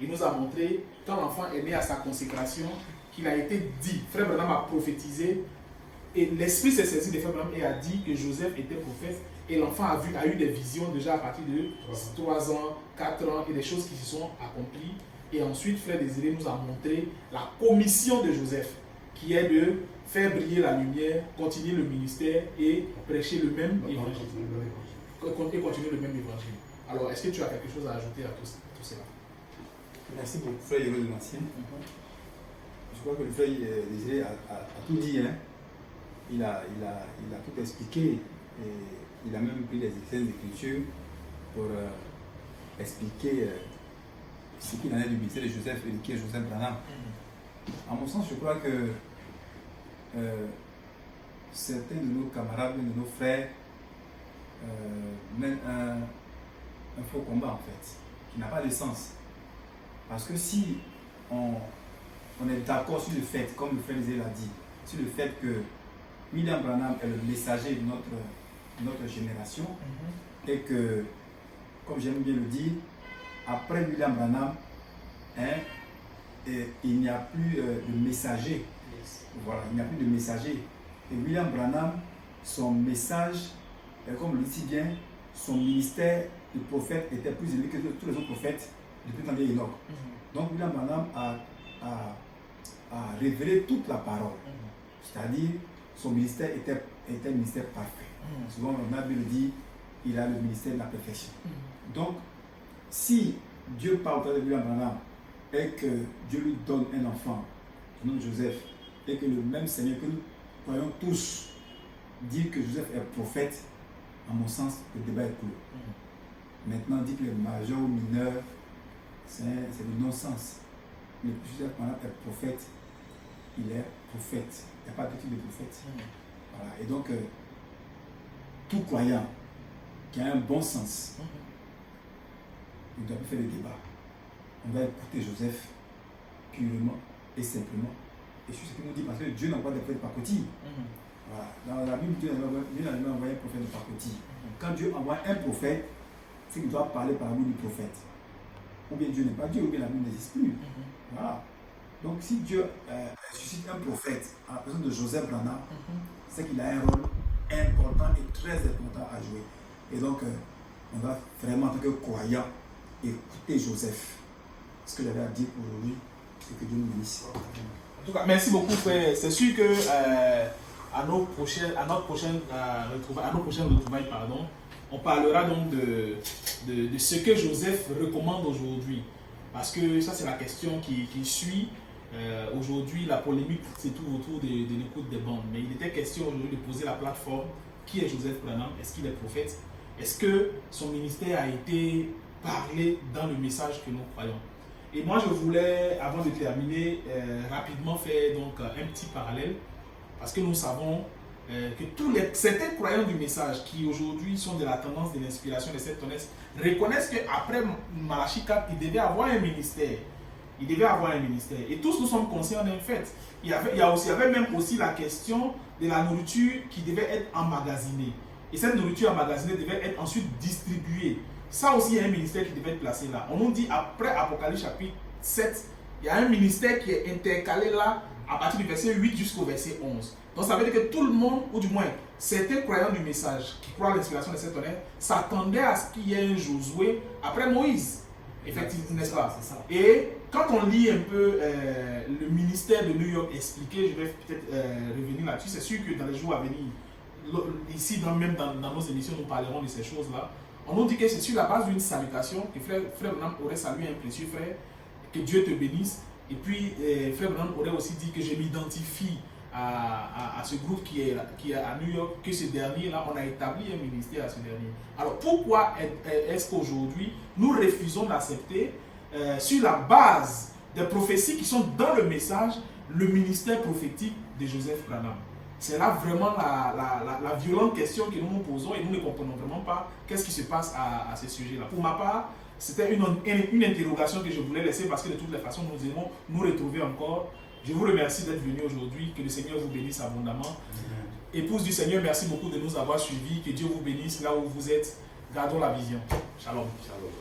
Il nous a montré, quand l'enfant est né à sa consécration, qu'il a été dit. Frère Branham a prophétisé. Et l'esprit s'est saisi de frère Branham et a dit que Joseph était prophète. Et l'enfant a eu des visions déjà à partir de 3 ans, 4 ans, et des choses qui se sont accomplies. Et ensuite, frère Désiré nous a montré la commission de Joseph, qui est de faire briller la lumière, continuer le ministère et prêcher le même évangile. Et continuer le même évangile. Alors, est-ce que tu as quelque chose à ajouter à tout cela? Merci beaucoup, frère Yoro de Massine. Je crois que le frère Désiré a tout dit. Hein. Il a tout expliqué. Et il a même pris les extraits d'écriture pour expliquer ce qu'il en est du ministère de Joseph et de qui est Joseph Branham. À mon sens, je crois que certains de nos camarades, de nos frères, mènent un faux combat en fait, qui n'a pas de sens. Parce que si on est d'accord sur le fait, comme le frère Zé l'a dit, sur le fait que William Branham est le messager de notre génération, et que, comme j'aime bien le dire, après William Branham, il n'y a plus de messager. Voilà, il n'y a plus de messager. Et William Branham, son message, comme le dit si bien, son ministère de prophète était plus élevé que tous les autres prophètes depuis le temps de Enoch. Donc William Branham a révélé toute la parole. C'est-à-dire, son ministère était un ministère parfait. Souvent, on a bien le dit, il a le ministère de la perfection. Donc, si Dieu parle au travers de William Branham et que Dieu lui donne un enfant, le nom de Joseph, et que le même Seigneur que nous croyons tous dit que Joseph est prophète, à mon sens, le débat est clos. Maintenant, dit que le majeur ou mineur, c'est du non-sens. Mais Joseph est prophète, il est prophète. Il n'y a pas de type de prophète. Voilà. Et donc, tout croyant qui a un bon sens, il ne doit plus faire le débat. On va écouter Joseph purement et simplement. Et c'est ce qu'il nous dit, parce que Dieu n'envoie des prophètes de pacotille. Voilà. Dans la Bible, Dieu n'a jamais envoyé un prophète de pacotille. Quand Dieu envoie un prophète, c'est qu'il doit parler par la bouche du prophète. Ou bien Dieu n'est pas Dieu, ou bien la Bible n'existe plus. Voilà. Donc si Dieu suscite un prophète en la personne de Joseph Branham, c'est qu'il a un rôle important et très important à jouer. Et donc, on va vraiment, en tant que croyant, écouter Joseph. Ce que j'avais à dire pour aujourd'hui, c'est que Dieu nous bénisse. En tout cas, merci beaucoup, frère. C'est sûr que à nos prochaines retrouvailles, on parlera donc de ce que Joseph recommande aujourd'hui. Parce que ça, c'est la question qui suit. Aujourd'hui, la polémique c'est tout autour de l'écoute des bandes. Mais il était question aujourd'hui de poser la plateforme. Qui est Joseph Branham? Est-ce qu'il est prophète? Est-ce que son ministère a été parlé dans le message que nous croyons? Et moi, je voulais, avant de terminer, rapidement faire donc un petit parallèle. Parce que nous savons que certains croyants du message qui aujourd'hui sont de la tendance de l'inspiration de cette tendance reconnaissent qu'après Malachi 4, il devait avoir un ministère. Il devait avoir un ministère. Et tous nous sommes conscients d'un fait. Il y avait même aussi la question de la nourriture qui devait être emmagasinée. Et cette nourriture emmagasinée devait être ensuite distribuée. Ça aussi, il y a un ministère qui devait être placé là. On nous dit, après Apocalypse chapitre 7, il y a un ministère qui est intercalé là, à partir du verset 8 jusqu'au verset 11. Donc ça veut dire que tout le monde, ou du moins certains croyants du message, qui croient à l'inspiration de cet honneur, s'attendaient à ce qu'il y ait un Josué après Moïse. Effectivement, n'est-ce pas? Et quand on lit un peu le ministère de New York expliqué, je vais peut-être revenir là-dessus. C'est sûr que dans les jours à venir, ici, même dans nos émissions, nous parlerons de ces choses-là. On nous dit que c'est sur la base d'une salutation que frère Branham aurait salué un précieux frère, que Dieu te bénisse. Et puis, frère Branham aurait aussi dit que je m'identifie à ce groupe qui est à New York, que ce dernier-là, on a établi un ministère à ce dernier. Alors, pourquoi est-ce qu'aujourd'hui, nous refusons d'accepter, sur la base des prophéties qui sont dans le message, le ministère prophétique de Joseph Branham? C'est là vraiment la violente question que nous nous posons et nous ne comprenons vraiment pas qu'est-ce qui se passe à ce sujet-là. Pour ma part, c'était une interrogation que je voulais laisser parce que de toutes les façons, nous allons nous retrouver encore. Je vous remercie d'être venu aujourd'hui. Que le Seigneur vous bénisse abondamment. Épouse du Seigneur, merci beaucoup de nous avoir suivis. Que Dieu vous bénisse là où vous êtes. Gardons la vision. Shalom. Shalom.